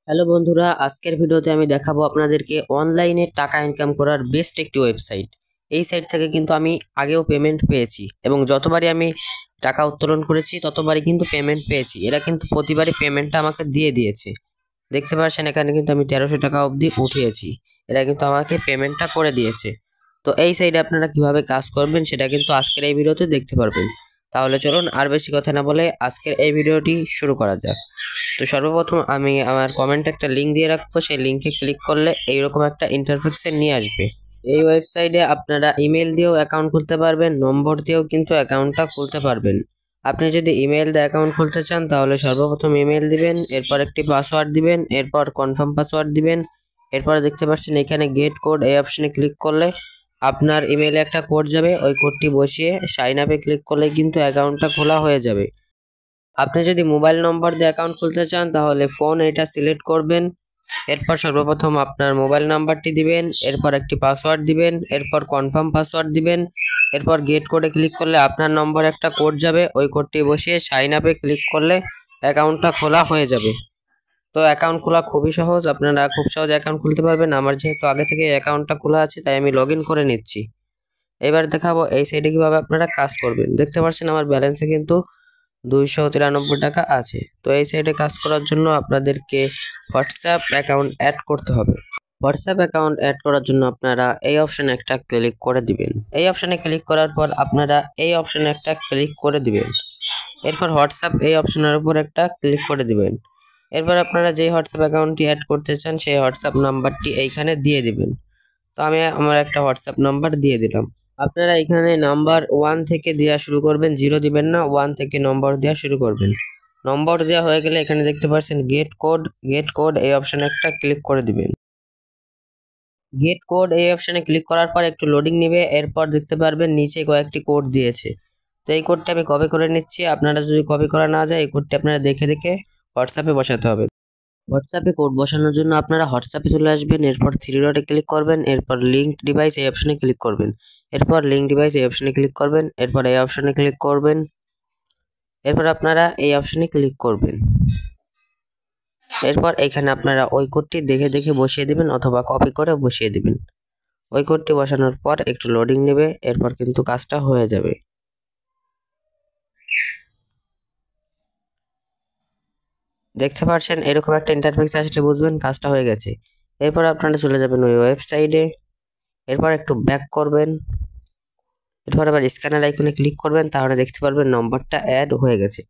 Hello বন্ধুরা, আজকের ভিডিওতে আমি দেখাবো আপনাদেরকে অনলাইনে টাকা ইনকাম করার বেস্ট একটি ওয়েবসাইট। এই সাইট থেকে কিন্তু আমি আগেও পেমেন্ট পেয়েছি এবং যতবারই আমি টাকা উত্তোলন করেছি ততবারই কিন্তু পেমেন্ট পেয়েছি। এরা কিন্তু প্রতিবারই পেমেন্টটা আমাকে দিয়ে দিয়েছে। দেখতে পাচ্ছেন এখানে কিন্তু আমি 1300 টাকা অবধি উঠিয়েছি। এরা কিন্তু আমাকে পেমেন্টটা করে দিয়েছে। তো এই সাইডে আপনারা কিভাবে কাজ করবেন সেটা কিন্তু আজকের এই ভিডিওতে দেখতে পারবেন। তাহলে চলুন আর বেশি কথা না বলে আজকের এই ভিডিওটি শুরু করা যাক। তো সর্বপ্রথম আমি আমার কমেন্টে একটা লিঙ্ক দিয়ে রাখবো, সেই লিঙ্কে ক্লিক করলে এইরকম একটা ইন্টারফেসে নিয়ে আসবে। এই ওয়েবসাইটে আপনারা ইমেল দিয়েও অ্যাকাউন্ট খুলতে পারবেন, নম্বর দিয়েও কিন্তু অ্যাকাউন্টটা খুলতে পারবেন। আপনি যদি ইমেল দিয়ে অ্যাকাউন্ট খুলতে চান তাহলে সর্বপ্রথম ইমেল দিবেন, এরপর একটি পাসওয়ার্ড দিবেন, এরপর কনফার্ম পাসওয়ার্ড দিবেন। এরপর দেখতে পাচ্ছেন এখানে গেট কোড, এই অপশনে ক্লিক করলে আপনার ইমেলে একটা কোড যাবে, ওই কোডটি বসিয়ে সাইন আপে ক্লিক করলে কিন্তু অ্যাকাউন্টটা খোলা হয়ে যাবে। আপনি যদি মোবাইল নম্বর দিয়ে অ্যাকাউন্ট খুলতে চান তাহলে ফোন এটা সিলেক্ট করবেন। এরপর সর্বপ্রথম আপনার মোবাইল নাম্বারটি দিবেন, এরপর একটি পাসওয়ার্ড দিবেন, এরপর কনফার্ম পাসওয়ার্ড দিবেন। এরপর গেট কোডে ক্লিক করলে আপনার নম্বর একটা কোড যাবে, ওই কোডটি বসিয়ে সাইন আপে ক্লিক করলে অ্যাকাউন্টটা খোলা হয়ে যাবে। তো অ্যাকাউন্ট খোলা খুবই সহজ, আপনারা খুব সহজে অ্যাকাউন্ট খুলতে পারবেন। আমার যেহেতু আগে থেকে অ্যাকাউন্টটা খোলা আছে তাই আমি লগ ইন করে নিচ্ছি। এবার দেখাবো এই সাইডে কিভাবে আপনারা কাজ করবেন। দেখতে পাচ্ছেন আমার ব্যালেন্সে কিন্তু 293 টাকা আছে। তো এই সাইডে কাজ করার জন্য আপনাদেরকে হোয়াটসঅ্যাপ অ্যাকাউন্ট অ্যাড করতে হবে। হোয়াটসঅ্যাপ অ্যাকাউন্ট অ্যাড করার জন্য আপনারা এই অপশনে একটা ক্লিক করে দিবেন। এই অপশনে ক্লিক করার পর আপনারা এই অপশনে একটা ক্লিক করে দিবেন। এরপর হোয়াটসঅ্যাপ এই অপশনের উপর একটা ক্লিক করে দিবেন। এরপর আপনারা যে হোয়াটসঅ্যাপ অ্যাকাউন্টটি অ্যাড করতে চান সেই হোয়াটসঅ্যাপ নাম্বারটি এইখানে দিয়ে দিবেন। তো আমি আমার একটা হোয়াটসঅ্যাপ নাম্বার দিয়ে দিলাম। আপনারা এখানে নাম্বার 1 থেকে দেওয়া শুরু করবেন, 0 দিবেন না, 1 থেকে নম্বর দেওয়া শুরু করবেন। নম্বর দেওয়া হয়ে গেলে এখানে দেখতে পাচ্ছেন গেট কোড এই অপশনে একটা ক্লিক করে দিবেন। গেট কোড এই অপশনে ক্লিক করার পর একটু লোডিং নেবে, এরপর দেখতে পারবেন নিচে কয়েকটি কোড দিয়েছে। তো এই কোডটা আমি কপি করে নিচ্ছি। আপনারা যদি কপি করা না যায় এই কোডটি আপনারা দেখে দেখে হোয়াটসঅ্যাপে বসাতে হবে। হোয়াটসঅ্যাপে কোড বসানোর জন্য আপনারা হোয়াটসঅ্যাপে চলে আসবেন, এরপর থ্রি ডটে ক্লিক করবেন, এরপর লিঙ্ক ডিভাইস এই অপশনে ক্লিক করবেন, এরপর লিঙ্ক ডিভাইস এই অপশনে ক্লিক করবেন, এরপর এই অপশনে ক্লিক করবেন, এরপর আপনারা এই অপশনে ক্লিক করবেন। এরপর এখানে আপনারা ওই কোডটি দেখে দেখে বসিয়ে দিবেন অথবা কপি করে বসিয়ে দিবেন। ওই কোডটি বসানোর পর একটু লোডিং নেবে, এরপর কিন্তু কাজটা হয়ে যাবে। দেখতে পাচ্ছেন এরকম একটা ইন্টারফেস আসলে বুঝবেন কাজটা হয়ে গেছে। এরপর আপনারা চলে যাবেন ওই ওয়েবসাইটে, এরপর একটু ব্যাক করবেন, এরপর আবার স্ক্যানার আইকনে ক্লিক করবেন, তাহলে দেখতে পারবেন নম্বরটা অ্যাড হয়ে গেছে।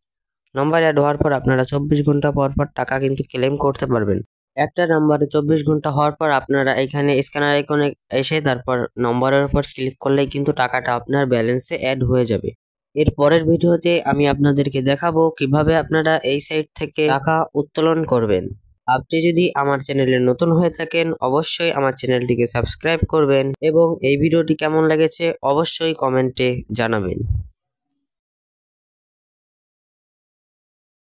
নম্বর অ্যাড হওয়ার পর আপনারা 24 ঘন্টা পর পর টাকা কিন্তু ক্লেম করতে পারবেন। একটা নম্বরে 24 ঘন্টা হওয়ার পর আপনারা এখানে স্ক্যানার আইকনে এসে তারপর নম্বরের উপর ক্লিক করলেই কিন্তু টাকাটা আপনার ব্যালেন্সে অ্যাড হয়ে যাবে। এর পরের ভিডিওতে আমি আপনাদেরকে দেখাবো কিভাবে আপনারা এই সাইট থেকে টাকা উত্তোলন করবেন। আপনি যদি আমার চ্যানেলে নতুন হয়ে থাকেন অবশ্যই আমার চ্যানেলটিকে সাবস্ক্রাইব করবেন এবং এই ভিডিওটি কেমন লেগেছে অবশ্যই কমেন্টে জানাবেন।